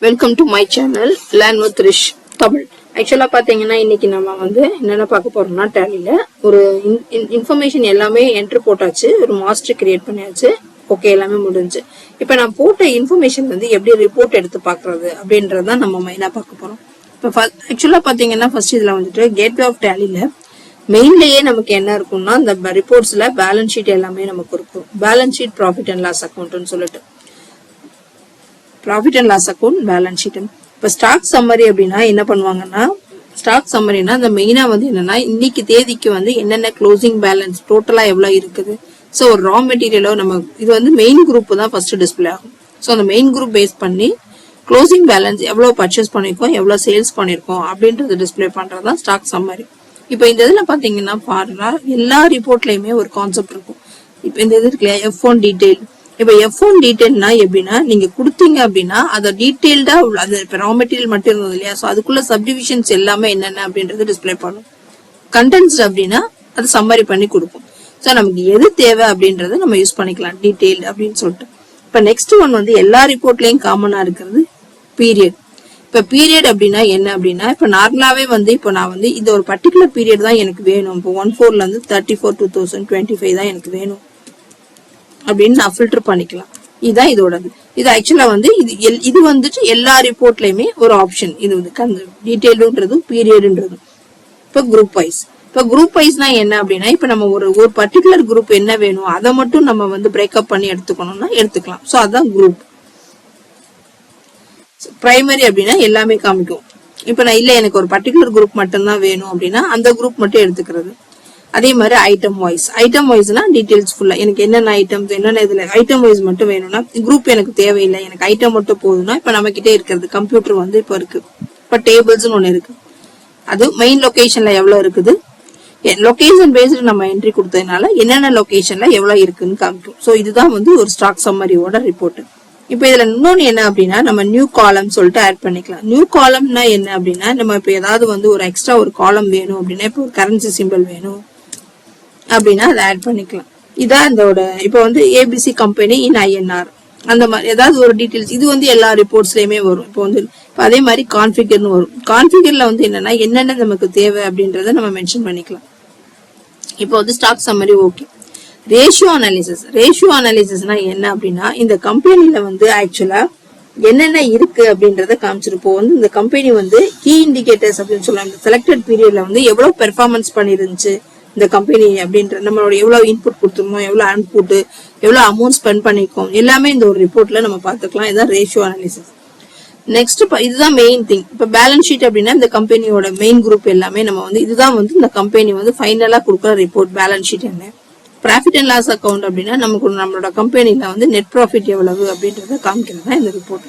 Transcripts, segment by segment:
Welcome to my channel learn with Rish Tamil. ஆக்சுவலா பாத்தீங்கன்னா இன்னைக்கு நம்ம வந்து என்னென்ன பார்க்க போறோம்னா, டேலில ஒரு இன்ஃபர்மேஷன் எல்லாமே என்ட்ரி போட்டாச்சு, ஒரு மாஸ்டர் கிரியேட் பண்ணியாச்சு. ஓகே, எல்லாமே முடிஞ்சு. இப்ப நான் போட்ட இன்ஃபர்மேஷன் வந்து எப்படி ரிப்போர்ட் எடுத்து பாக்குறது அப்படின்றதான் நம்ம மெயினா பார்க்க போறோம். இப்ப ஆக்சுவலா பாத்தீங்கன்னா ஃபர்ஸ்ட் இதுல வந்துட்டு கேட்வே ஆஃப் டேலில மெயின்லயே நமக்கு என்ன இருக்கும்னா, இந்த ரிப்போர்ட்ஸ்ல பேலன்ஸ் ஷீட் எல்லாமே நமக்கு இருக்கும். Balance sheet, profit and loss அக்கௌண்ட்னு சொல்லிட்டு profit and loss account, balance sheet. இப்ப ஸ்டாக் சம்மரி அப்படின்னா என்ன பண்ணுவாங்கன்னா, ஸ்டாக் சம்மரினா அந்த மெயினா வந்து என்னன்னா, இன்னைக்கு தேதிக்கு வந்து என்னென்ன க்ளோசிங் பேலன்ஸ் டோட்டலா எவ்வளவு இருக்குது. ஸோ ஒரு ரா மெட்டீரியலோ நம்ம இது வந்து மெயின் குரூப் தான் ஃபர்ஸ்ட் டிஸ்பிளே ஆகும். ஸோ அந்த மெயின் குரூப் பேஸ் பண்ணி க்ளோசிங் பேலன்ஸ் எவ்வளவு பர்ச்சேஸ் பண்ணிருக்கோம், எவ்வளவு சேல்ஸ் பண்ணிருக்கோம் அப்படின்றது டிஸ்பிளே பண்றதுதான் ஸ்டாக் சம்மரி. இப்ப இந்த இதுல பாத்தீங்கன்னா பாருங்க, எல்லா ரிப்போர்ட்லயுமே ஒரு கான்செப்ட் இருக்கும். இப்ப இந்த இது இருக்கு இல்லையா, F1 டீடைல். இப்ப F1 டீடைல்னா எப்படின்னா, நீங்க கொடுத்தீங்க அப்படின்னா அதை டீடைல்டா அது ரா மெட்டீரியல் மட்டும் இருந்தது இல்லையா, சோ அதுக்குள்ள சப்டிவிஷன்ஸ் எல்லாமே என்னென்ன அப்படின்றது டிஸ்பிளே பண்ணும். கண்டென்ட்ஸ் அப்படின்னா அது சம்மரி பண்ணி கொடுக்கும். சோ நமக்கு எது தேவை அப்படின்றத நம்ம யூஸ் பண்ணிக்கலாம் டீடைல் அப்படின்னு சொல்லிட்டு. இப்ப நெக்ஸ்ட் ஒன் வந்து எல்லா ரிப்போர்ட்லயும் காமனா இருக்கிறது பீரியட். இப்ப பீரியட் அப்படின்னா என்ன அப்படின்னா, இப்ப நார்மலாவே வந்து இப்ப நான் வந்து இந்த ஒரு பர்டிகுலர் பீரியட் தான் எனக்கு வேணும். இப்போ 14 இருந்து 34/2025 தான் எனக்கு வேணும் அப்படின்னு நான் ஃபில்டர் பண்ணிக்கலாம். இதுதான் இதோடது. இது ஆக்சுவலா வந்து இது வந்துட்டு எல்லா ரிப்போர்ட்லயுமே ஒரு ஆப்ஷன். இது வந்து டீடைல்ன்றது பீரியட்ன்றது. இப்ப குரூப் வைஸ். இப்ப குரூப் வைஸ்னா என்ன அப்படின்னா, இப்ப நம்ம ஒரு பர்டிகுலர் குரூப் என்ன வேணும் அதை மட்டும் நம்ம வந்து பிரேக்அப் பண்ணி எடுத்துக்கணும்னா எடுத்துக்கலாம். சோ அதான் குரூப். பிரைமரி அப்படின்னா எல்லாமே காமிக்கும். இப்ப நான் இல்ல எனக்கு ஒரு பர்டிகுலர் குரூப் மட்டும் தான் வேணும் அப்படின்னா அந்த குரூப் மட்டும் எடுத்துக்கிறது. அதே மாதிரி ஐட்டம் வைஸ். ஐட்டம் வைஸ்னா டீடைல்ஸ் ஃபுல்லா எனக்கு என்னென்ன ஐட்டம்ஸ் என்னென்ன இதுல ஐட்டம் வைஸ் மட்டும் வேணும்னா, குரூப் எனக்கு தேவையில்லை, எனக்கு ஐட்டம் மட்டும் போதும்னா, இப்ப நம்ம கிட்டே இருக்கிறது கம்ப்யூட்டர் வந்து இப்ப இருக்கு. இப்ப டேபிள்ஸ் ஒண்ணு இருக்கு, அது மெயின் லொகேஷன்ல எவ்வளவு இருக்குது, லொகேஷன் பேஸ்டு நம்ம என்ட்ரி கொடுத்ததுனால என்னென்ன லொகேஷன்ல எவ்வளவு இருக்குன்னு காமிக்கும். சோ இதுதான் வந்து ஒரு ஸ்டாக் சம்மரியோட ரிப்போர்ட். இப்ப இதுல இன்னொன்னு என்ன அப்படின்னா, நம்ம நியூ காலம் சொல்லிட்டு ஆட் பண்ணிக்கலாம். நியூ காலம்னா என்ன அப்படின்னா, நம்ம இப்ப ஏதாவது வந்து ஒரு எக்ஸ்ட்ரா ஒரு காலம் வேணும் அப்படின்னா, இப்ப ஒரு கரன்சி சிம்பிள் வேணும் அப்படின்னா அதை ஆட் பண்ணிக்கலாம். இதான் இதோட. இப்ப வந்து ஏபிசி கம்பெனி இன் ஐஎன்ஆர் அந்த மாதிரி ஏதாவது ஒரு டீடைல்ஸ் இது வந்து எல்லா ரிப்போர்ட்ஸ்லயுமே வரும். இப்போ வந்து அதே மாதிரி கான்ஃபிகர்னு வரும். கான்ஃபிகர்ல வந்து என்னன்னா என்னென்ன நமக்கு தேவை அப்படின்றத நம்ம மென்ஷன் பண்ணிக்கலாம். இப்போ வந்து stock summary okay. Ratio analysis. Ratio அனாலிசிஸ்னா என்ன அப்படின்னா, இந்த கம்பெனில வந்து ஆக்சுவலா என்னென்ன இருக்கு அப்படின்றத காமிச்சிருப்போம். வந்து இந்த கம்பெனி வந்து கீ இண்டிகேட்டர்ஸ் அப்படின்னு சொல்லுவாங்க. செலக்டட் பீரியட்ல வந்து எவ்வளவு பெர்ஃபார்மன்ஸ் பண்ணிருந்துச்சு இந்த கம்பெனி அப்படின்ற, நம்மளோட எவ்வளவு இன்புட் கொடுத்துருந்தோம், எவ்வளவு அவுட்புட், எவ்வளவு அமௌண்ட் ஸ்பெண்ட் பண்ணிருக்கோம், எல்லாமே இந்த ஒரு ரிப்போர்ட்ல நம்ம பாத்துக்கலாம். இதுதான் ரேஷியோ அனாலிசிஸ். நெக்ஸ்ட் இதுதான் மெயின் திங். இப்ப பேலன்ஸ் ஷீட் அப்படின்னா இந்த கம்பெனியோட மெயின் குரூப் எல்லாமே நம்ம வந்து இதுதான் வந்து இந்த கம்பெனி வந்து ஃபைனலா கொடுக்குற ரிப்போர்ட் பேலன்ஸ் ஷீட். என்ன ப்ராஃபிட் அண்ட் லாஸ் அக்கௌண்ட் அப்படின்னா நமக்கு நம்மளோட கம்பெனில வந்து நெட் ப்ராஃபிட் எவ்வளவு அப்படின்றத காமிக்கிறது தான் இந்த ரிப்போர்ட்.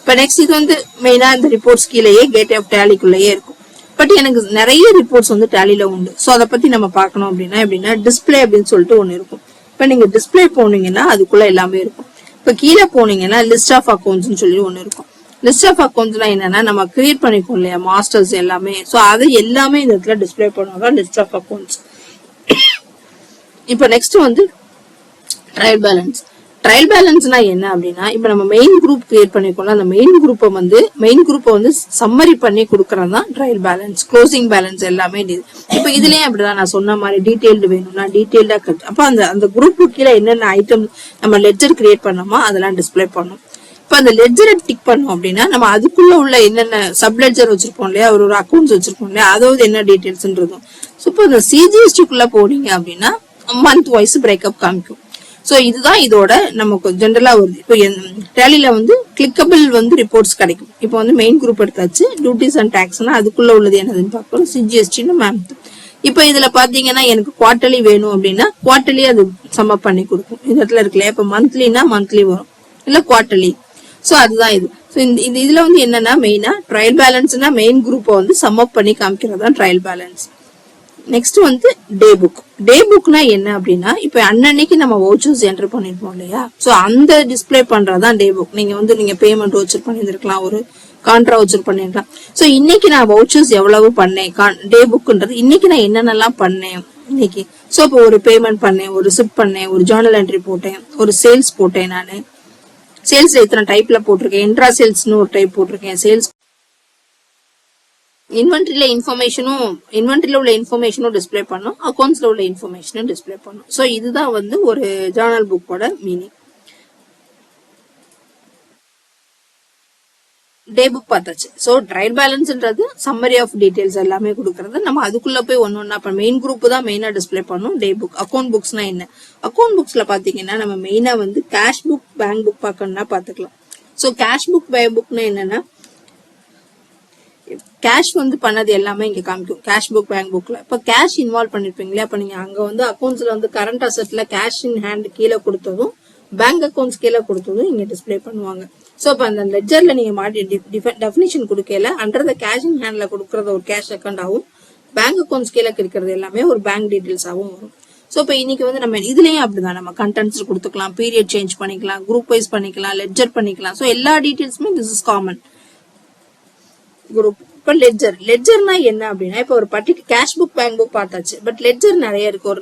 இப்ப நெக்ஸ்ட் இது வந்து மெயினா இந்த ரிப்போர்ட்ஸ் கீழேயே கேட் ஆஃப் டேலிக்குள்ளேயே இருக்கும். பட் எனக்கு நிறைய ரிப்போர்ட்ஸ் வந்து டேலில உண்டு. சோ அதை பத்தி நம்ம பார்க்கணும் அப்படின்னா எப்படின்னா, டிஸ்பிளே அப்படின்னு சொல்லிட்டு ஒண்ணு இருக்கும். இப்ப நீங்க டிஸ்பிளே போனீங்கன்னா அதுக்குள்ள எல்லாமே இருக்கும். இப்ப கீழே போனீங்கன்னா லிஸ்ட் ஆஃப் அக்கௌண்ட்ஸ்னு சொல்லி ஒண்ணு இருக்கும். லிஸ்ட் ஆஃப் அக்கௌண்ட்ஸ்னா என்னன்னா, நம்ம கிரியேட் பண்ணிக்கோம் இல்லையா மாஸ்டர்ஸ் எல்லாமே. சோ அது எல்லாமே இந்த இடத்துல டிஸ்பிளே பண்ணுவாங்க, லிஸ்ட் ஆஃப் அக்கௌண்ட்ஸ். இப்ப நெக்ஸ்ட் வந்து ட்ரையல் பேலன்ஸ். ட்ரையல் பேலன்ஸ்னா என்ன அப்படின்னா, இப்ப நம்ம மெயின் குரூப் கிரியேட் பண்ணிக்கோம், அந்த மெயின் குரூப்பை வந்து சம்மரி பண்ணி கொடுக்கறது தான் ட்ரையல் பேலன்ஸ். க்ளோசிங் பேலன்ஸ் எல்லாமே இப்ப இதுலயும் அப்படிதான் நான் சொன்ன மாதிரி டீடைல்டு வேணும்னா டீடைல்டா அப்ப அந்த குரூப் கீழே என்னென்ன ஐட்டம் நம்ம லெட்ஜர் கிரியேட் பண்ணோமோ அதெல்லாம் டிஸ்பிளே பண்ணும். இப்ப அந்த லெட்ஜரை டிக் பண்ணோம் அப்படின்னா நம்ம அதுக்குள்ள உள்ள என்னென்ன சப் லெட்ஜர் வச்சிருப்போம் இல்லையா, ஒரு அக்கௌண்ட்ஸ் வச்சிருப்போம் இல்லையா, அதாவது என்ன டீடைல்ஸ்ன்றதும். சோ இப்போ இந்த சிஜிஎஸ்டிக்குள்ள போனீங்க அப்படின்னா மந்த் வைஸ் பிரேக்அப் காமிக்கும். சோ இதுதான் இதோட நமக்கு ஜென்ரலா வருது. இப்போ டேலில வந்து கிளிக்கபிள் வந்து ரிப்போர்ட்ஸ் கிடைக்கும். இப்போ வந்து மெயின் குரூப் எடுத்தாச்சு, டியூட்டிஸ் அண்ட் டாக்ஸ்னா அதுக்குள்ள உள்ளது என்னதுன்னு பார்க்கணும், சிஜிஎஸ்டின்னு மந்த். இப்ப இதுல பாத்தீங்கன்னா எனக்கு குவார்டர்லி வேணும் அப்படின்னா குவார்டர்லி அது சம் அப் பண்ணி கொடுக்கும். இந்த இடத்துல இருக்குல்ல, இப்ப மந்த்லினா மந்த்லி வரும், இல்ல குவார்டர்லி. சோ அதுதான் இது. சோ இதுல வந்து என்னன்னா மெயினா ட்ரையல் பேலன்ஸ்னா மெயின் குரூப்பை வந்து சம் அப் பண்ணி காமிக்கிறதா ட்ரையல் பேலன்ஸ். நெக்ஸ்ட் வந்து டே புக். டே புக்னா என்ன அப்படின்னா, இப்ப அன்னன்னைக்கு நம்ம வவுச்சர்ஸ் என்டர் பண்ணிருப்போம் இல்லையா, சோ அந்த டிஸ்பிளே பண்றதுதான் டே புக். நீங்க பேமெண்ட் வவுச்சர் பண்ணிருக்கலாம், ஒரு கான்ட்ரா வவுச்சர் பண்ணிருக்கலாம். சோ இன்னைக்கு நான் வவுச்சர்ஸ் எவ்வளவு பண்ணேன், டே புக்ன்றது இன்னைக்கு நான் என்னென்னலாம் பண்ணேன் இன்னைக்கு. சோ இப்போ ஒரு பேமெண்ட் பண்ணேன், ஒரு ரிசிப்ட் பண்ணேன், ஒரு ஜர்னல் என்ட்ரி போட்டேன், ஒரு சேல்ஸ் போட்டேன் நானு, சேல்ஸ்ல இத்தனை டைப்ல போட்டிருக்கேன், இன்ட்ரா சேல்ஸ்னு ஒரு டைப் போட்டிருக்கேன், சேல்ஸ் இன்வென்ட்ரியில உள்ள இன்ஃபர்மேஷனும் டிஸ்பிளே பண்ணும், அக்கௌண்ட்ஸ்ல உள்ள இன்ஃபர்மேஷனும் டிஸ்பிளே பண்ணும். ஸோ இதுதான் வந்து ஒரு ஜேர்னல் புக்கோட மீனிங். டே புக் பார்த்தாச்சு. ஸோ ட்ரையல் பேலன்ஸ்ன்றது சம்மரி ஆஃப் டீடைல்ஸ் எல்லாமே கொடுக்கறது. நம்ம அதுக்குள்ள போய் ஒன்னொன்னா மெயின் குரூப் தான் மெயினா டிஸ்பிளே பண்ணும். Day book. அக்கௌண்ட் புக்ஸ்னா என்ன? அக்கௌண்ட் புக்ஸ்ல பாத்தீங்கன்னா நம்ம மெயினா வந்து கேஷ் புக், பேங்க் புக் பார்க்கணும்னா பாத்துக்கலாம். ஸோ கேஷ் புக், பேங்க் புக்னா என்னன்னா கேஷ் வந்து பண்ணது எல்லாமே இங்க காமிக்கும் கேஷ் புக், பேங்க் புக்ல. இப்ப கேஷ் இன்வால்வ் பண்ணிருப்பீங்களா, அப்ப நீங்க அங்க வந்து அக்கௌண்ட்ஸ்ல வந்து கரண்ட் அசெட்ல கேஷ் இன் ஹேண்ட் கீழே கொடுத்ததும், பேங்க் அக்கௌண்ட்ஸ் கீழே கொடுத்ததும் இங்க டிஸ்பிளே பண்ணுவாங்க. சோ அப்ப அந்த லெட்ஜர்ல நீங்க டெபினிஷன் கொடுக்கல, அண்டர் த கேஷ் இன் ஹேண்ட்ல கொடுக்கறது ஒரு கேஷ் அக்கௌண்ட் ஆகும், பேங்க் அக்கௌண்ட்ஸ் கீழே இருக்கிறது எல்லாமே ஒரு பேங்க் டீடைல்ஸ் ஆகும் வரும். சோ இப்ப இன்னைக்கு வந்து நம்ம இதுலயும் அப்படிதான், நம்ம கண்டென்ட்ஸ் கொடுத்துக்கலாம், பீரியட் சேஞ்ச் பண்ணிக்கலாம், குரூப் வைஸ் பண்ணிக்கலாம், லெட்ஜர் பண்ணிக்கலாம். சோ எல்லா டீடைல்ஸுமே திஸ் இஸ் காமன் குரூப். இப்ப லெட்ஜர்னா என்ன அப்படின்னா, இப்ப ஒரு கேஷ் புக், பேங்க் புக் பார்த்தாச்சு. பட் லெட்ஜர் நிறைய இருக்கு.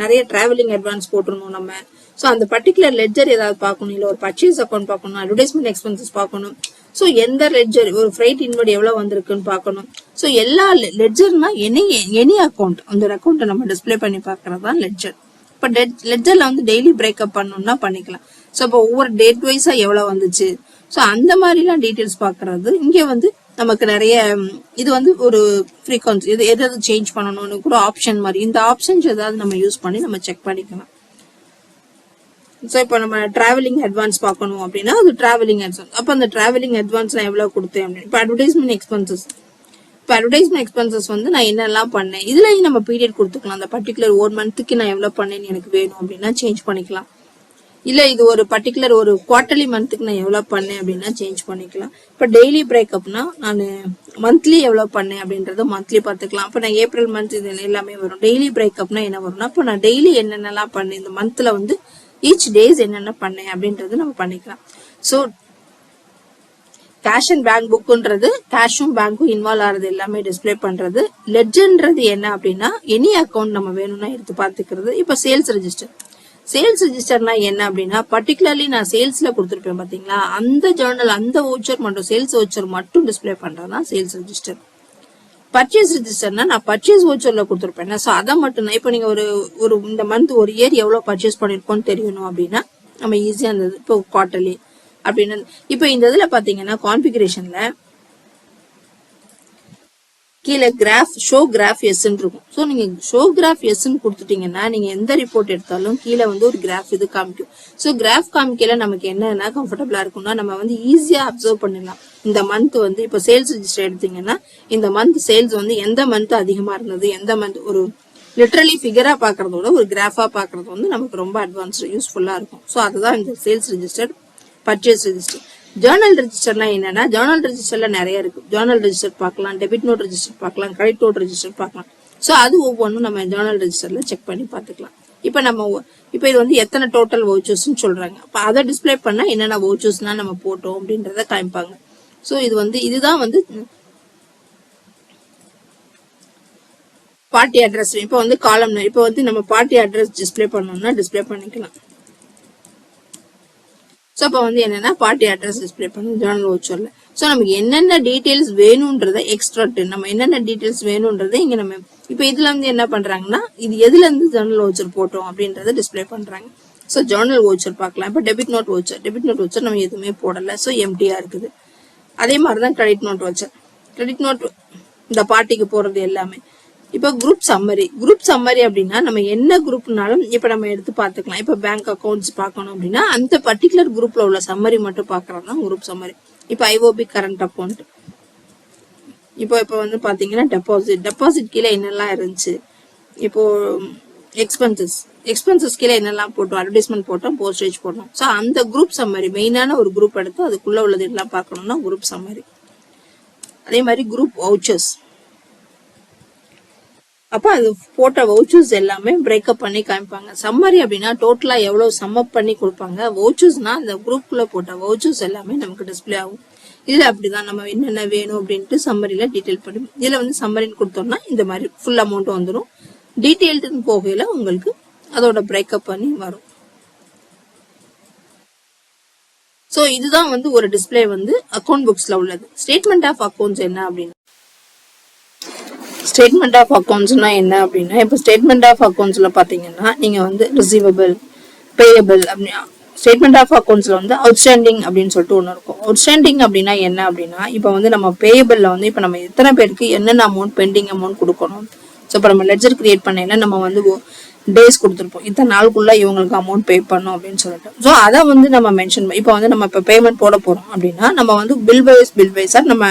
நிறைய டிராவலிங் அட்வான்ஸ் போட்டுருணும் நம்ம. சோ அந்த பர்டிகுலர் லெட்ஜர் ஏதாவது பார்க்கணும், இல்ல ஒரு பர்ச்சேஸ் அக்கௌண்ட் பார்க்கணும், அட்வர்டைஸ்மெண்ட் எக்ஸ்பென்சஸ் பார்க்கணும். சோ எந்த லெட்ஜர், ஒரு ஃப்ரைட் இன்வர்ட் எவ்வளவு வந்திருக்குன்னு பார்க்கணும். சோ எல்லா லெட்ஜர்னா எனி அக்கௌண்ட், அந்த அக்கௌண்ட்டை நம்ம டிஸ்பிளே பண்ணி பார்க்கறது தான் லெட்ஜர். இப்ப லெட்ஜர்ல வந்து டெய்லி பிரேக்அப் பண்ணணும்னா பண்ணிக்கலாம். சோ இப்போ ஒவ்வொரு டேட் வைஸா எவ்வளவு வந்துச்சு, சோ அந்த மாதிரி எல்லாம் டீடைல்ஸ் பாக்குறது. இங்க வந்து நமக்கு நிறைய இது வந்து ஒரு ஃப்ரீக்வன்சி, இது எதாவது சேஞ்ச் பண்ணணும்னு கூட ஆப்ஷன் மாதிரி, இந்த ஆப்ஷன்ஸ் ஏதாவது நம்ம யூஸ் பண்ணி நம்ம செக் பண்ணிக்கலாம். சோ இப்போ நம்ம டிராவலிங் அட்வான்ஸ் பார்க்கணும் அப்படின்னா அது டிராவலிங் அட்வான்ஸ். அப்ப அந்த டிராவலிங் அட்வான்ஸ் நான் எவ்வளவு கொடுத்தேன் அப்படின்னு. இப்போ அட்வர்டைஸ்மெண்ட் எக்ஸ்பென்சஸ் வந்து நான் என்னெல்லாம் பண்ணேன், இதுலயும் நம்ம பீரியட் கொடுத்துக்கலாம். அந்த பர்டிகுலர் 1 மந்த்துக்கு நான் எவ்வளவு பண்ணேன்னு எனக்கு வேணும் அப்படின்னா சேஞ்ச் பண்ணிக்கலாம். இல்ல இது ஒரு பர்டிகுலர் ஒரு குவார்டர்லி மந்த்துக்கு நான் எவ்வளவு பண்ணேன் அப்படின்னா சேஞ்ச் பண்ணிக்கலாம். இப்ப டெய்லி பிரேக்அப்னா நான் மந்த்லி எவ்வளவு பண்ணேன் அப்படின்றத மந்த்லி பாத்துக்கலாம். அப்ப நான் ஏப்ரல் மந்த் இது எல்லாமே வரும். டெய்லி பிரேக்அப்னா என்ன வரும்னா, இப்ப நான் டெய்லி என்னென்னலாம் பண்ணேன், இந்த மந்த்ல வந்து ஈச் டேஸ் என்னென்ன பண்ணேன் அப்படின்றது நம்ம பண்ணிக்கலாம். சோ கேஷ் அண்ட் பேங்க் புக்ன்றது கேஷும் பேங்க்கும் இன்வால்வ் ஆறது எல்லாமே டிஸ்பிளே பண்றது. லெட்ஜர்ன்றது என்ன அப்படின்னா எனி அக்கௌண்ட் நம்ம வேணும்னா எடுத்து பாத்துக்கிறது. இப்ப சேல்ஸ் ரெஜிஸ்டர்னா என்ன அப்படின்னா, பர்டிகுலர்லி நான் சேல்ஸ்ல கொடுத்துருப்பேன் பாத்தீங்களா, அந்த ஜேர்னல், அந்த வவுச்சர் மட்டும், சேல்ஸ் வவுச்சர் மட்டும் டிஸ்பிளே பண்றதுனா சேல்ஸ் ரெஜிஸ்டர். பர்ச்சேஸ் ரெஜிஸ்டர்னா நான் பர்ச்சேஸ் வவுச்சர்ல கொடுத்துருப்பேன். சோ அதை மட்டும் தான். இப்ப நீங்க ஒரு இந்த மந்த் ஒரு இயர் எவ்வளவு பர்ச்சேஸ் பண்ணிருக்கோம்னு தெரியணும் அப்படின்னா நம்ம ஈஸியா இருந்தது. இப்போ குவார்டர்லி அப்படின்னு. இப்ப இந்த இதுல பாத்தீங்கன்னா கான்ஃபிகரேஷன்ல கீழே ஷோ கிராஃப் எஸ்ன்னு இருக்கும். சோ நீங்க ஷோ கிராஃப் எஸ்ன்னு கொடுத்துட்டீங்கன்னா நீங்க எந்த ரிப்போர்ட் எடுத்தாலும் கீழே வந்து ஒரு கிராஃப் இது காமிக்கும். சோ கிராஃப் காமிக்கல நமக்கு என்ன கம்ஃபர்டபுளா இருக்கும்னா, நம்ம வந்து ஈஸியா அப்சர்வ் பண்ணிடலாம். இந்த மந்த் வந்து இப்ப சேல்ஸ் ரெஜிஸ்டர் எடுத்தீங்கன்னா இந்த மந்த் சேல்ஸ் வந்து எந்த மந்த் அதிகமா இருந்தது, எந்த மந்த், ஒரு லிட்டரலி ஃபிகரா பாக்குறதோட ஒரு கிராஃபா பாக்குறது வந்து நமக்கு ரொம்ப அட்வான்ஸ்ட் யூஸ்ஃபுல்லா இருக்கும். சோ அதுதான் இந்த sales register, purchase register. Journal ரெஜிஸ்டர்னா என்னன்னா, ஜேர்னல் ரெஜிஸ்டர்ல நிறைய இருக்கு. ஜேர்னல் ரெஜிஸ்டர் பார்க்கலாம், டெபிட் நோட் ரெஜிஸ்டர் பார்க்கலாம், கிரெடிட் நோட் ரெஜிஸ்டர் பார்க்கலாம். சோ அது ஒவ்வொன்றும் நம்ம ஜேர்னல் ரெஜிஸ்டர்ல செக் பண்ணி பாத்துக்கலாம். இப்ப இது வந்து எத்தனை டோட்டல் வவுச்சர்ஸ் சொல்றாங்க. அப்ப அதை டிஸ்பிளே பண்ணா என்னென்ன வவுச்சர்ஸ்னா நம்ம போட்டோம் அப்படின்றத காமிப்பாங்க. சோ இதுதான் வந்து பார்ட்டி அட்ரஸ். இப்ப வந்து காலம், இப்ப வந்து நம்ம பார்ட்டி அட்ரஸ் டிஸ்பிளே பண்ணோம்னா டிஸ்பிளே பண்ணிக்கலாம். சோ அப்ப வந்து என்னன்னா பார்ட்டி அட்ரஸ் டிஸ்பிளே பண்ணும் ஜேர்னல் வவுச்சர்ல. சோ நமக்கு என்னென்ன டீடைல்ஸ் வேணும்ன்றத எக்ஸ்ட்ராக்ட், நம்ம என்னென்ன டீடைல்ஸ் வேணும்ன்றத இங்க நம்ம இப்ப இதுல வந்து என்ன பண்றாங்கன்னா, இது எதுல இருந்து ஜேர்னல் வவுச்சர் போட்டோம் அப்படின்றத டிஸ்பிளே பண்றாங்க. சோ ஜேர்னல் வவுச்சர் பார்க்கலாம். இப்ப டெபிட் நோட் வவுச்சர் நம்ம எதுவுமே போடல. சோ எம்டியா இருக்குது. அதே மாதிரிதான் கிரெடிட் நோட் இந்த பார்ட்டிக்கு போறது எல்லாமே. இப்ப குரூப் சம்மரி அப்படின்னா நம்ம என்ன குரூப்னாலும் இப்ப நம்ம எடுத்து பாத்துக்கலாம். இப்ப பேங்க் அக்கௌண்ட்ஸ் பார்க்கணும் அப்படின்னா அந்த பர்டிகுலர் குரூப்ல உள்ள சம்மரி மட்டும் பாக்குறதுனா குரூப் சம்மரி. இப்ப ஐஓபி கரண்ட் அக்கௌண்ட், இப்போ வந்து பாத்தீங்கன்னா டெபாசிட் கீழே என்னெல்லாம் இருந்துச்சு, இப்போ எக்ஸ்பென்சஸ் கீழே என்னெல்லாம் போட்டோம், அட்வர்டைஸ்மெண்ட் போட்டோம், போஸ்டேஜ் போட்டோம். சோ அந்த குரூப் சம்மரி, மெயினான ஒரு குரூப் எடுத்து அதுக்குள்ள உள்ளது எல்லாம் பார்க்கணும்னா குரூப் சம்மரி. அதே மாதிரி குரூப் வவுச்சர்ஸ், அப்ப அது போட்ட வவுச்சர்ஸ் எல்லாமே பிரேக்அப் பண்ணி காமிப்பாங்க. சம்மரி அப்படின்னா டோட்டலா எவ்வளவு சம்மப் பண்ணி கொடுப்பாங்க. வவுச்சர்ஸ்னா அந்த குரூப்ல போட்ட வவுச்சர்ஸ் எல்லாமே நமக்கு டிஸ்பிளே ஆகும். இதுல அப்படிதான் நம்ம என்னென்ன வேணும் அப்படின்ட்டு சம்மரியில டீடைல் பண்ணி, இதுல வந்து சம்மரின்னு கொடுத்தோம்னா இந்த மாதிரி ஃபுல் அமௌண்ட் வந்துடும். டீடைல்டு போகையில உங்களுக்கு அதோட பிரேக்அப் பண்ணி வரும். ஸோ இதுதான் வந்து ஒரு டிஸ்பிளே வந்து அக்கௌண்ட் புக்ஸ்ல உள்ளது. ஸ்டேட்மெண்ட் ஆஃப் அக்கௌண்ட்ஸ் என்ன அப்படின்னா, ஸ்டேட்மெண்ட் ஆஃப் அக்கௌண்ட்ஸ்னா என்ன அப்படின்னா, இப்போ ஸ்டேட்மெண்ட் ஆஃப் அக்கௌண்ட்ஸ்ல பாத்தீங்கன்னா நீங்க வந்து ரிசீவபிள், பேயபிள் அப்படி ஸ்டேட்மெண்ட் ஆஃப் அக்கௌண்ட்ஸ்ல வந்து அவுட்ஸ்டாண்டிங் அப்படின்னு சொல்லிட்டு ஒன்று இருக்கும். அவுட்ஸ்டாண்டிங் அப்படின்னா என்ன அப்படின்னா, இப்போ வந்து நம்ம பேயபிள்ல வந்து இப்போ நம்ம எத்தனை பேருக்கு என்னென்ன அமௌண்ட் பெண்டிங் அமௌண்ட் கொடுக்கணும். ஸோ இப்போ நம்ம லெட்ஜர் கிரியேட் பண்ணையில நம்ம வந்து டேஸ் கொடுத்துருப்போம், இத்தனை நாளுக்குள்ள இவங்களுக்கு அமௌண்ட் பே பண்ணும் அப்படின்னு சொல்லிட்டு. ஸோ அதை வந்து நம்ம மென்ஷன் இப்போ வந்து நம்ம இப்போ பேமெண்ட் போட போறோம் அப்படின்னா நம்ம வந்து பில் வைஸா நம்ம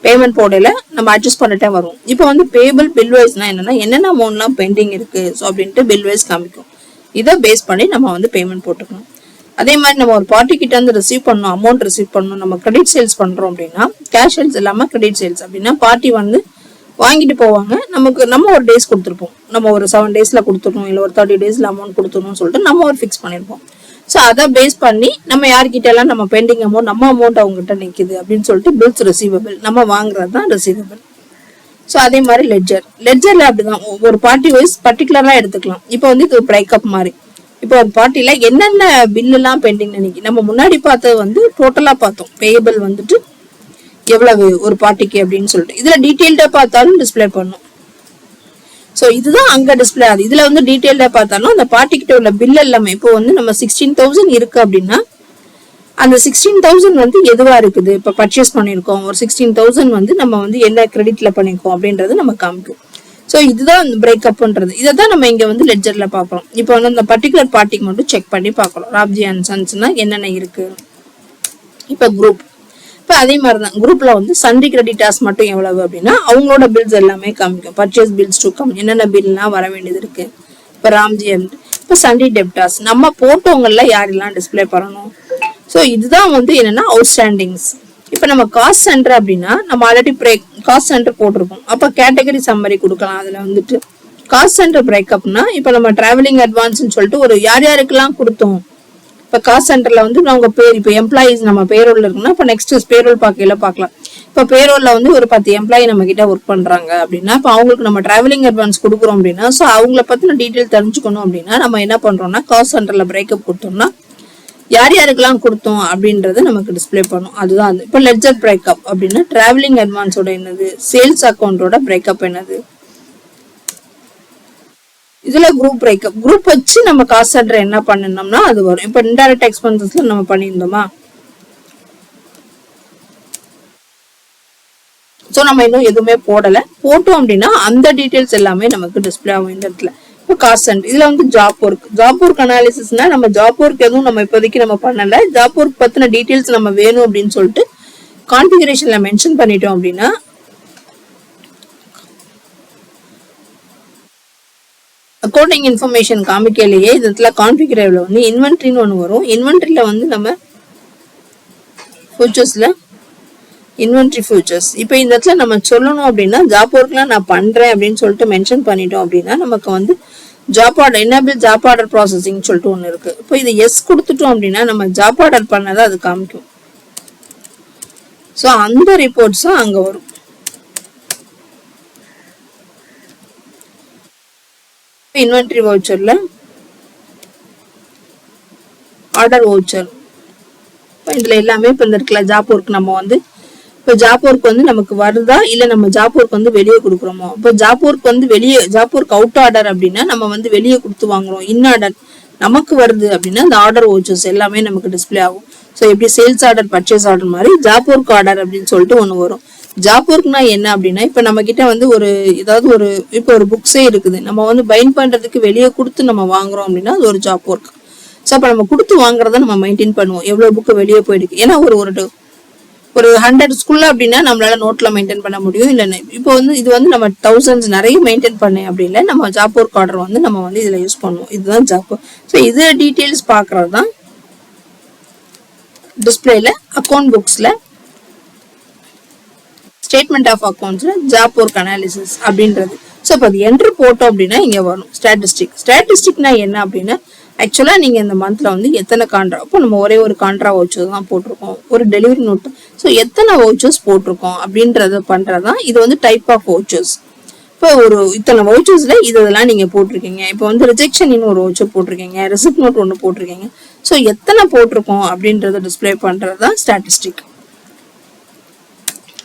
பேமெண்ட் போடல நம்ம அட்ஜஸ்ட் பண்ணிட்டே வரும். இப்போ வந்து பேபிள் பில் வைஸ்னா என்னென்ன அமௌண்ட்லாம் பெண்டிங் இருக்கு ஸோ அப்படின்ட்டு பில் வைஸ் காமிக்கும். இதை பேஸ் பண்ணி நம்ம வந்து பேமெண்ட் போட்டுக்கணும். அதே மாதிரி நம்ம ஒரு பார்ட்டி கிட்ட வந்து ரிசீவ் பண்ணணும், அமௌண்ட் ரிசீவ் பண்ணணும், நம்ம கிரெடிட் சேல்ஸ் பண்றோம் அப்படின்னா, கேஷ் சேல்ஸ் இல்லாம கிரெடிட் சேல்ஸ் அப்படின்னா பார்ட்டி வந்து வாங்கிட்டு போவாங்க, நம்ம ஒரு டேஸ் கொடுத்துருப்போம், நம்ம ஒரு 7 டேஸ்ல கொடுத்துருக்கோம், இல்லை ஒரு 30 டேஸ்ல அமௌண்ட் கொடுத்துருணும் சொல்லிட்டு நம்ம ஒரு ஃபிக்ஸ் பண்ணிருப்போம். ஸோ அதை பேஸ் பண்ணி நம்ம யார்கிட்ட எல்லாம் நம்ம பெண்டிங் அமௌண்ட் நம்ம அமௌண்ட் அவங்ககிட்ட நிற்குது அப்படின்னு சொல்லிட்டு பில்ஸ் ரிசீவபிள் நம்ம வாங்குறது தான் ரிசீவபிள். ஸோ அதே மாதிரி லெட்ஜர்ல அப்படிதான் ஒரு பார்ட்டி வைஸ் பர்டிகுலரா எடுத்துக்கலாம். இப்போ வந்து இது பிரேக்கப் மாதிரி, இப்போ ஒரு பார்ட்டில என்னென்ன பில் எல்லாம் பெண்டிங் நினைக்கி நம்ம முன்னாடி பார்த்தது வந்து டோட்டலா பார்த்தோம், பேயபிள் வந்துட்டு எவ்வளவு ஒரு பார்ட்டிக்கு அப்படின்னு சொல்லிட்டு இதுல டீடைல்டா பார்த்தாலும் டிஸ்பிளே பண்ணும். ஸோ இதுதான் அங்க டிஸ்பிளே ஆகுது. இதுல வந்து டீடைல்டா பார்த்தாலும் அந்த பார்ட்டிக்கிட்ட உள்ள பில் எல்லாமே இப்போ வந்து நம்ம 16,000 இருக்கு அப்படின்னா அந்த 16,000 வந்து எதுவா இருக்குது, இப்போ பர்ச்சேஸ் பண்ணிருக்கோம் ஒரு 16,000 வந்து நம்ம வந்து என்ன கிரெடிட்ல பண்ணிருக்கோம் அப்படின்றது நம்ம காமிக்கும். ஸோ இதுதான் பிரேக்கப்ன்றது. இதை தான் நம்ம இங்க வந்து லெட்ஜர்ல பாக்குறோம். இப்போ வந்து அந்த பர்டிகுலர் பார்ட்டிக்கு மட்டும் செக் பண்ணி பார்க்கணும், ராப்ஜி அண்ட் சன்ஸ்னா என்னென்ன இருக்கு. இப்போ குரூப், இப்போ அதே மாதிரிதான் குரூப்ல வந்து சன்ரி கிரெடிட்டாஸ் மட்டும் எவ்வளவு அப்படின்னா அவங்களோட பில்ஸ் எல்லாமே காமிக்கும். பர்ச்சேஸ் பில்ஸ் டு கம் என்னென்ன பில்லாம் வர வேண்டியது இருக்கு. இப்போ ராம்ஜி அண்ட் இப்போ சன்ரி டெப்டாஸ் நம்ம போட்டோங்கள்ல யாரெல்லாம் டிஸ்பிளே பண்ணணும். ஸோ இதுதான் வந்து என்னன்னா அவுட்ஸ்டாண்டிங்ஸ். இப்போ நம்ம காஸ்ட் சென்டர் அப்படின்னா நம்ம ஆல்ரெடி காஸ்ட் சென்டர் போட்டிருக்கோம். அப்போ கேட்டகரி சம்மரி கொடுக்கலாம். அதுல வந்துட்டு காஸ்ட் சென்டர் பிரேக்கப்னா இப்போ நம்ம டிராவலிங் அட்வான்ஸ்ன்னு சொல்லிட்டு ஒரு யார் யாருக்கெல்லாம் கொடுத்தோம். இப்போ காஸ்ட் சென்டர்ல வந்து அவங்க பேர் இப்போ எம்ப்ளாயிஸ் நம்ம பேரோல்ல இருக்குன்னா இப்போ நெக்ஸ்ட் பேரோல் பார்க்கல பார்க்கலாம். இப்போ பேரோல்ல வந்து ஒரு 10 எம்ப்ளாயி நம்ம கிட்ட ஒர்க் பண்றாங்க அப்படின்னா இப்போ அவங்களுக்கு நம்ம டிராவலிங் அட்வான்ஸ் கொடுக்குறோம் அப்படின்னா ஸோ அவங்கள பத்தின டீட்டெயில் தெரிஞ்சுக்கணும் அப்படின்னா நம்ம என்ன பண்றோம்னா காஸ்ட் சென்டர்ல பிரேக்கப் கொடுத்தோம்னா யார் யாருக்கெல்லாம் கொடுத்தோம் அப்படின்றது நமக்கு டிஸ்பிளே பண்ணும். அதுதான் இப்போ லெட்ஜர் பிரேக்கப் அப்படின்னா டிராவலிங் அட்வான்ஸோட என்னது, சேல்ஸ் அக்கௌண்டோட பிரேக்கப் என்னது. இதுல குரூப் பிரேக்கப், குரூப் வச்சு நம்ம காஸ்ட் சென்டர் என்ன பண்ணணும்னா அது வரும். இப்போ இன்டைரக்ட் எக்ஸ்பென்சஸ்ல நம்ம பண்ணியிருந்தோமா, ஸோ நம்ம இன்னும் எதுவுமே போடல. போட்டோம் அப்படின்னா அந்த டீடைல்ஸ் எல்லாமே நமக்கு டிஸ்பிளே ஆகும் இந்த இடத்துல. இப்போ காஸ்ட் சென்டர் இதுல வந்து ஜாப் ஒர்க் அனாலிசிஸ்னா நம்ம ஜாப் ஒர்க் எதுவும் நம்ம இப்போதைக்கு நம்ம பண்ணல. ஜாப் ஒர்க் பத்தின டீடைல்ஸ் நம்ம வேணும் அப்படின்னு சொல்லிட்டு கான்ஃபிகரேஷன்ல மென்ஷன் பண்ணிட்டோம் அப்படின்னா அக்கௌண்டிங் இன்ஃபர்மேஷன் காமிக்கலையே இதுல கான்ஃபிகரேஷன்ல வந்து இன்வென்ட்ரின்னு ஒன்று வரும். இன்வென்ட்ரியில வந்து நம்ம ஃபியூச்சர்ஸ்ல இன்வென்ட்ரி ஃபியூச்சர்ஸ் இப்போ இந்த இடத்துல நம்ம சொல்லணும் அப்படின்னா ஜாப் ஒர்க்லாம் நான் பண்றேன் அப்படின்னு சொல்லிட்டு மென்ஷன் பண்ணிட்டோம் அப்படின்னா நமக்கு வந்து job order enable job order processing சொல்லிட்டு ஒன்று இருக்கு. இப்போ இது எஸ் கொடுத்துட்டோம் அப்படின்னா நம்ம ஜாப் ஆர்டர் பண்ணதை அது காமிக்கும். ஸோ அந்த ரிப்போர்ட்ஸும் அங்க வரும். இன்வென்ட்ரி வவுச்சர்ல ஆர்டர் வவுச்சர் இதுல எல்லாமே இப்போ இந்த இருக்குல்ல ஜாப் ஒர்க் நம்ம வந்து இப்போ ஜாப் ஒர்க் வந்து நமக்கு வருதா இல்ல நம்ம ஜாப் ஒர்க் வந்து வெளியே கொடுக்குறோமோ. இப்போ ஜாப் ஒர்க் வந்து வெளியே ஜாப் ஒர்க் அவுட் ஆர்டர் அப்படின்னா நம்ம வந்து வெளியே கொடுத்து வாங்குறோம். இன் ஆர்டர் நமக்கு வருது அப்படின்னா இந்த ஆர்டர் வவுச்சர்ஸ் எல்லாமே நமக்கு டிஸ்பிளே ஆகும். ஸோ எப்படி சேல்ஸ் ஆர்டர் பர்ச்சேஸ் ஆர்டர் மாதிரி ஜாப் ஒர்க் ஆர்டர் அப்படின்னு சொல்லிட்டு ஒன்று வரும். ஜாப் ஒர்க்னா என்ன அப்படின்னா இப்போ நம்ம கிட்ட வந்து ஒரு ஏதாவது ஒரு இப்போ ஒரு புக்ஸே இருக்குது நம்ம வந்து பைண்ட் பண்றதுக்கு வெளியே கொடுத்து நம்ம வாங்குறோம் அப்படின்னா அது ஒரு ஜாப் ஒர்க். ஸோ அப்போ நம்ம கொடுத்து வாங்குறத நம்ம மெயின்டைன் பண்ணுவோம் எவ்வளவு புக்கு வெளியே போயிருக்கு. ஏன்னா ஒரு 100 ஸ்கூல்ல அப்படின்னா நம்மளால நோட்ல மெயின்டைன் பண்ண முடியும். இல்லைன்னு இப்போ வந்து இது வந்து நம்ம thousands நிறைய மெயின்டைன் பண்ணேன் அப்படி இல்லை நம்ம ஜாப் ஒர்க் ஆர்டர் வந்து நம்ம வந்து இதுல யூஸ் பண்ணுவோம். இதுதான் ஜாப். ஸோ இது டீடைல்ஸ் பாக்குறது தான் டிஸ்பிளேல அக்கௌண்ட் புக்ஸ்ல ஸ்டேட்மெண்ட் ஆஃப் அக்கௌண்ட்ஸ்ல ஜாப் ஒர்க் அனாலிசிஸ் அப்படின்றது. ஸோ இப்போ அது என்ட்ரு போட்டோம் அப்படின்னா இங்க வரும் ஸ்டாட்டிஸ்டிக்னா என்ன அப்படின்னா ஆக்சுவலா நீங்க இந்த மந்த்ல வந்து எத்தனை கான்ட்ரா, இப்போ நம்ம ஒரே ஒரு கான்ட்ரா வவுச்சர் தான் போட்டிருக்கோம், ஒரு டெலிவரி நோட். ஸோ எத்தனை வவுச்சர்ஸ் போட்டிருக்கோம் அப்படின்றத பண்றதுதான் இது வந்து டைப் ஆஃப் வவுச்சர்ஸ். இப்போ ஒரு இத்தனை வவுச்சர்ஸ்ல இதெல்லாம் நீங்க போட்டிருக்கீங்க. இப்போ வந்து ரிஜெக்ஷன் ஒரு வவுச்சர் போட்டிருக்கீங்க, ரெசிப்ட் நோட் ஒன்று போட்டிருக்கீங்க. ஸோ எத்தனை போட்டிருக்கோம் அப்படின்றத டிஸ்பிளே பண்றதுதான் ஸ்டாட்டிஸ்டிக்.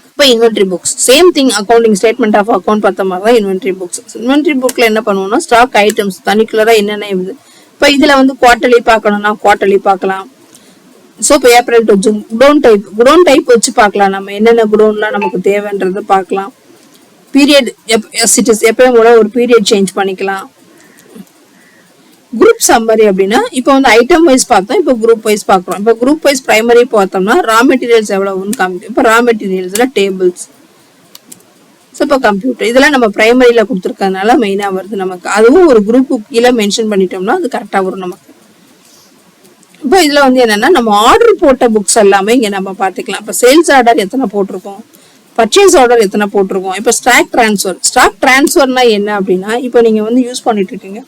இப்போ inventory books same thing, accounting statement of account பார்த்த மாதிரி தான் இன்வென்ட்ரி புக்ஸ். இன்வென்ட்ரி புக்ல என்ன பண்ணுவோம்னா ஸ்டாக் ஐட்டம்ஸ் தனிக்குலரா என்னென்ன இது. இப்போ இதுல வந்து குவார்டர்லி பார்க்கணும்னா குவார்டர்லி பார்க்கலாம். ஸோ இப்போ April to June godown type வச்சு பார்க்கலாம். நம்ம என்னென்ன குடோன்லாம் நமக்கு தேவைன்றது பார்க்கலாம். பீரியட் எப்பயும் கூட ஒரு பீரியட் சேஞ்ச் பண்ணிக்கலாம். குரூப் சம்மரி அப்படின்னா இப்போ வந்து ஐட்டம் வைஸ் பார்த்தோம், இப்போ குரூப் வைஸ் பார்க்குறோம். இப்போ குரூப் வைஸ் பிரைமரி பார்த்தோம்னா ரா மெட்டீரியல்ஸ் எவ்வளவுன்னு காமிக்கும். இப்போ ரா மெட்டீரியல்ஸ்ல டேபிள்ஸ். ஸோ இப்போ கம்ப்யூட்டர் இதெல்லாம் நம்ம பிரைமரியில கொடுத்துருக்கறதுனால மெயினா வருது நமக்கு. அதுவும் ஒரு குரூப்புக்கு கீழே மென்ஷன் பண்ணிட்டோம்னா அது கரெக்டா வரும் நமக்கு. இப்போ இதுல வந்து என்னன்னா நம்ம ஆர்டர் போட்ட புக்ஸ் எல்லாமே இங்க நம்ம பாத்துக்கலாம். இப்போ சேல்ஸ் ஆர்டர் எத்தனை போட்டிருக்கோம், பர்ச்சேஸ் ஆர்டர் எத்தனை போட்டிருக்கோம். இப்போ ஸ்டாக் டிரான்ஸ்ஃபர்னா என்ன அப்படின்னா இப்போ நீங்க வந்து யூஸ் பண்ணிட்டு இருக்கீங்க.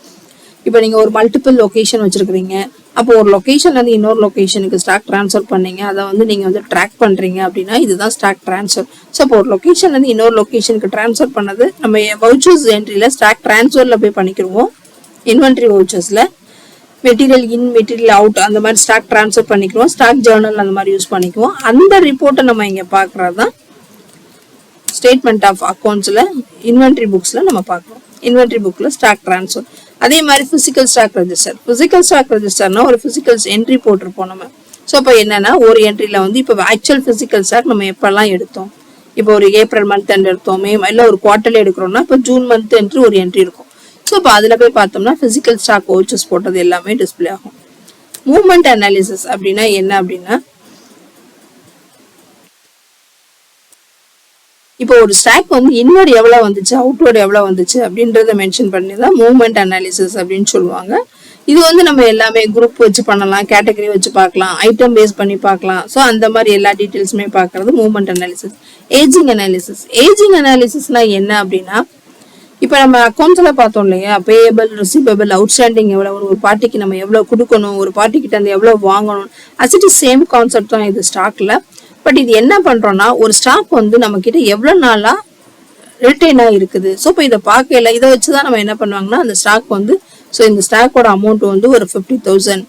இப்போ நீங்க ஒரு மல்டிபிள் லொகேஷன் வச்சிருக்கீங்க. அப்போ ஒரு லொகேஷன்ல இருந்து இன்னொரு லொகேஷனுக்கு ஸ்டாக் டிரான்ஸ்ஃபர் பண்ணீங்க, அதை வந்து நீங்க வந்து ட்ராக் பண்றீங்க அப்படின்னா இதுதான் ஸ்டாக் டிரான்ஸ்ஃபர். ஸோ இப்போ ஒரு லொகேஷன்ல இருந்து இன்னொரு லொகேஷனுக்கு டிரான்ஸ்ஃபர் பண்ணது நம்ம வவுச்சர்ஸ் என்ட்ரியில ஸ்டாக் டிரான்ஸ்ஃபர்ல போய் பண்ணிக்கிறோம். இன்வென்ட்ரி வவுச்சர்ஸ்ல மெட்டீரியல் இன் மெட்டீரியல் அவுட் அந்த மாதிரி ஸ்டாக் டிரான்ஸ்ஃபர் பண்ணிக்கிறோம். ஸ்டாக் ஜேர்னல் அந்த மாதிரி யூஸ் பண்ணிக்குவோம். அந்த ரிப்போர்ட்டை நம்ம இங்க பாக்குறதுதான் ஸ்டேட்மெண்ட் ஆஃப் அக்கௌண்ட்ஸ்ல இன்வென்ட்ரி புக்ஸ்ல நம்ம பார்க்கிறோம். இன்வென்ட்ரி புக்ல ஸ்டாக் டிரான்ஸ்ஃபர். அதே மாதிரி பிசிக்கல் ஸ்டாக் ரெஜிஸ்டர்னா ஒரு பிசிக்கல் என்ட்ரி போட்டிருப்போம் நம்ம. ஸோ இப்போ என்னன்னா ஒரு என்ட்ரியில வந்து இப்போ ஆக்சுவல் பிசிக்கல் ஸ்டாக் நம்ம எப்பெல்லாம் எடுத்தோம், இப்போ ஒரு ஏப்ரல் மந்த் எண்ட் எடுத்தோம், மே இல்லை ஒரு குவார்டர்லி எடுக்கிறோம்னா இப்போ ஜூன் மந்த் என்ட்ரி ஒரு என்ட்ரி இருக்கும். ஸோ இப்போ அதில் போய் பார்த்தோம்னா பிசிக்கல் ஸ்டாக் வவுச்சர்ஸ் போட்டது எல்லாமே டிஸ்பிளே ஆகும். மூவ்மெண்ட் அனாலிசிஸ் அப்படின்னா என்ன அப்படின்னா இப்போ ஒரு ஸ்டாக் வந்து இன்வர்ட் எவ்வளவு வந்துச்சு அவுட்வர்ட் எவ்வளவு வந்துச்சு அப்படின்றத மென்ஷன் பண்ணி தான் மூவ்மெண்ட் அனாலிசிஸ் அப்படின்னு சொல்லுவாங்க. இது வந்து நம்ம எல்லாமே குரூப் வச்சு பண்ணலாம், கேட்டகரி வச்சு பார்க்கலாம், ஐட்டம் பேஸ் பண்ணி பார்க்கலாம். ஸோ அந்த மாதிரி எல்லா டீட்டெயில்ஸுமே பார்க்கறது மூவ்மெண்ட் அனாலிசிஸ். ஏஜிங் அனாலிசிஸ்னா என்ன அப்படின்னா இப்போ நம்ம அக்கௌண்ட்ஸ்ல பார்த்தோம் இல்லையா, பேயபிள், ரிசீவபிள், அவுட்ஸ்டாண்டிங் எவ்வளவு, ஒரு பார்ட்டிக்கு நம்ம எவ்வளவு கொடுக்கணும், ஒரு பார்ட்டி கிட்ட இருந்து எவ்வளவு வாங்கணும், அசிட்டி சேம் கான்செப்ட் தான் இது ஸ்டாக்ல. பட் இது என்ன பண்றோம்னா ஒரு ஸ்டாக் வந்து நம்ம கிட்ட எவ்வளவு நாளா ரிட்டைனா இருக்குது. ஸோ இப்போ இதை பார்க்கல, இதை வச்சுதான் நம்ம என்ன பண்ணுவாங்கன்னா அந்த ஸ்டாக் வந்து ஸோ இந்த ஸ்டாக்கோட அமௌண்ட் வந்து ஒரு 50,000.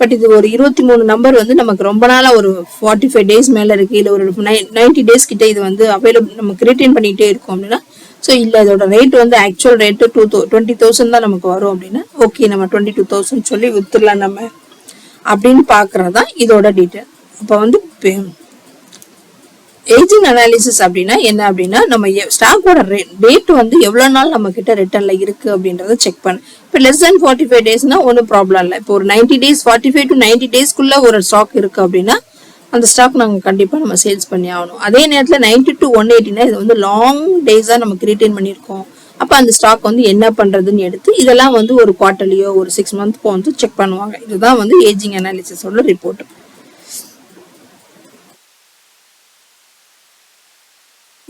பட் இது ஒரு 23 நம்பர் வந்து நமக்கு ரொம்ப நாளா ஒரு 45 டேஸ் மேல இருக்கு, இல்லை ஒரு 90 டேஸ் கிட்ட இது வந்து அவைலபிள் நமக்கு ரிட்டைன் பண்ணிட்டே இருக்கும் அப்படின்னா ஸோ இல்லை இதோட ரேட் வந்து ஆக்சுவல் ரேட்டு 20,000 தான் நமக்கு வரும் அப்படின்னா ஓகே நம்ம 22,000 சொல்லி வித்துடலாம் நம்ம அப்படின்னு பாக்குறதுதான் இதோட டீட்டெயில். இப்போ வந்து ஏஜிங் அனாலிசிஸ் அப்படின்னா என்ன அப்படின்னா நம்ம ஸ்டாக்கோட டேட் வந்து எவ்வளவு நாள் நம்ம கிட்ட ரிட்டர்ன்ல இருக்கு அப்படின்றத செக் பண்ணு. இப்போ லெஸ் than 45 டேஸ்னா ஒன்றும் ப்ராப்ளம் இல்லை. இப்போ ஒரு 90 டேஸ் 45 to 90 டேஸ்க்குள்ள ஒரு ஸ்டாக் இருக்கு அப்படின்னா அந்த ஸ்டாக் நாங்கள் கண்டிப்பா நம்ம சேல்ஸ் பண்ணி ஆகணும். அதே நேரத்தில் 90 to 180னா இது வந்து லாங் டேஸா நமக்கு ரிட்டைன் பண்ணியிருக்கோம். அப்போ அந்த ஸ்டாக் வந்து என்ன பண்றதுன்னு எடுத்து இதெல்லாம் வந்து ஒரு குவார்டர்லியோ ஒரு 6 மந்த்க்கோ வந்து செக் பண்ணுவாங்க. இதுதான் வந்து ஏஜிங் அனாலிசிஸோட ரிப்போர்ட்.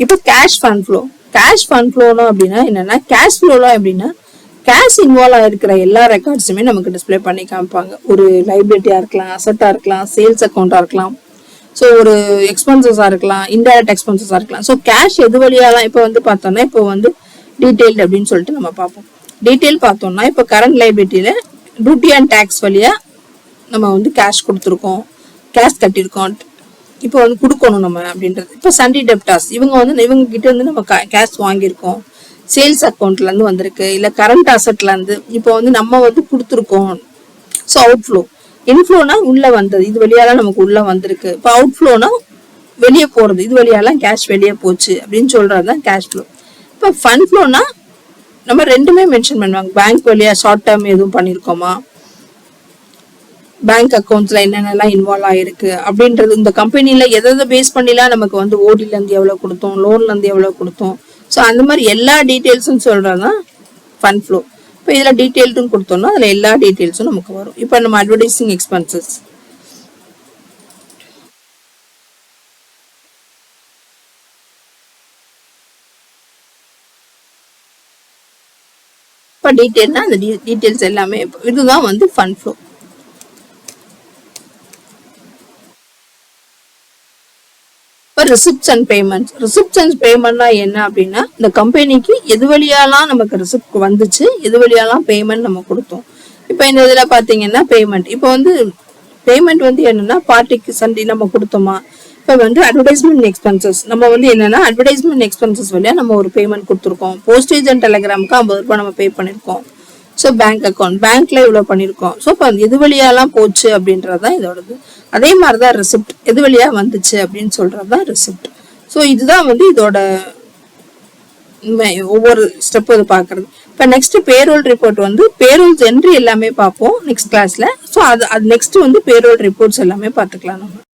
இப்போ கேஷ் ஃபண்ட் ஃப்ளோனா அப்படின்னா என்னன்னா கேஷ் ஃப்ளோலாம் எப்படின்னா கேஷ் இன்வால்வ் ஆயிருக்கிற எல்லா ரெக்கார்ட்ஸுமே நமக்கு டிஸ்பிளே பண்ணி காமிப்பாங்க. ஒரு லைபிலிட்டியா இருக்கலாம், அசட்டா இருக்கலாம், சேல்ஸ் அக்கௌண்டா இருக்கலாம், ஸோ ஒரு எக்ஸ்பென்சஸா இருக்கலாம், இன்டைரக்ட் எக்ஸ்பென்சஸா இருக்கலாம். ஸோ கேஷ் எது வழியாலாம் இப்போ வந்து பார்த்தோம்னா இப்போ வந்து டீடைல்டு அப்படின்னு சொல்லிட்டு நம்ம பார்ப்போம். டீடைல் பார்த்தோம்னா இப்போ கரண்ட் லைபிலிட்டியில டியூட்டி அண்ட் டேக்ஸ் வழியா நம்ம வந்து கேஷ் கொடுத்துருக்கோம், கேஷ் கட்டியிருக்கோம், இப்போ வந்து கொடுக்கணும் நம்ம அப்படின்றது. இப்போ சண்டி டெப்டாஸ் இவங்க வந்து இவங்க கிட்ட இருந்து நம்ம கேஷ் வாங்கியிருக்கோம், சேல்ஸ் அக்கௌண்ட்ல இருந்து வந்திருக்கு, இல்ல கரண்ட் அசெட்ல இருந்து இப்போ வந்து நம்ம வந்து கொடுத்துருக்கோம். ஸோ அவுட்ஃப்ளோ, இன்ஃப்ளோனா உள்ள வந்தது, இது வழியாலாம் நமக்கு உள்ள வந்திருக்கு. இப்போ அவுட்ஃப்ளோனா வெளியே போறது, இது வழியாலாம் கேஷ் வெளியே போச்சு அப்படின்னு சொல்றதுதான் கேஷ் ஃப்ளோ. இப்போ ஃபண்ட் ஃப்ளோனா நம்ம ரெண்டுமே மென்ஷன் பண்ணுவாங்க. பேங்க் வழியா ஷார்ட் டேர்ம் எதுவும் பண்ணிருக்கோமா, பேங்க் அக்கௌண்ட்ஸ்ல என்னென்னலாம் இன்வால்வ் ஆயிருக்கு அப்படின்றது, இந்த கம்பெனில எதை பேஸ் பண்ணிலாம் நமக்கு வந்து ஓடில இருந்து எவ்வளவு கொடுத்தோம், லோன்ல இருந்து எவ்வளவு கொடுத்தோம், ஸோ அந்த மாதிரி எல்லா டீட்டெயில்ஸும் சொல்றதுதான் ஃபண்ட் ஃப்ளோ. இப்போ இதுல டீட்டெயில்ஸும் கொடுத்தோம்னா அதுல எல்லா டீட்டெயில்ஸும் நமக்கு வரும். இப்போ நம்ம அட்வர்டைசிங் எக்ஸ்பென்சஸ், இப்போ டீட்டெயில்னா அந்த டீட்டெயில்ஸ் எல்லாமே இதுதான் வந்து ஃபண்ட் ஃப்ளோ. இப்போ இப்போ receipts and payments. Receipts and பேமெண்ட்னா என்ன அப்படின்னா, இந்த கம்பெனிக்கு எது வழியாலாம் நமக்கு ரிசிப்ட் வந்துச்சு, எது வழியாலாம் பேமெண்ட் நம்ம கொடுத்தோம். இப்போ இந்த இதுல பாத்தீங்கன்னா பேமெண்ட். இப்போ வந்து பேமெண்ட் வந்து என்னன்னா பார்ட்டிக்கு சண்டே நம்ம கொடுத்தோமா. இப்போ வந்து அட்வர்டைஸ்மெண்ட் எக்ஸ்பென்சஸ் நம்ம வந்து என்னன்னா அட்வர்டைஸ்மெண்ட் எக்ஸ்பென்சஸ் வழியா நம்ம ஒரு பேமெண்ட் கொடுத்துருக்கோம். போஸ்டேஜ் அண்ட் டெலிகிராமுக்கு 50 ரூபாய் நம்ம பே பண்ணிருக்கோம். ஸோ பேங்க் அக்கௌண்ட் பேங்க்ல இவ்வளவு பண்ணிருக்கோம். ஸோ இப்போ எது வழியாலாம் போச்சு அப்படின்றதுதான் இதோடது. அதே மாதிரிதான் ரிசிப்ட் எது வழியா வந்துச்சு அப்படின்னு சொல்றதுதான் ரிசிப்ட். ஸோ இதுதான் வந்து இதோட ஒவ்வொரு ஸ்டெப் இது பாக்குறது. இப்போ நெக்ஸ்ட் பேரோல் ரிப்போர்ட் வந்து பேரோல்ஸ் என்ட்ரி எல்லாமே பார்ப்போம் நெக்ஸ்ட் கிளாஸ்ல. ஸோ அது நெக்ஸ்ட் வந்து பேரோல் ரிப்போர்ட்ஸ் எல்லாமே பார்த்துக்கலாம் நம்ம.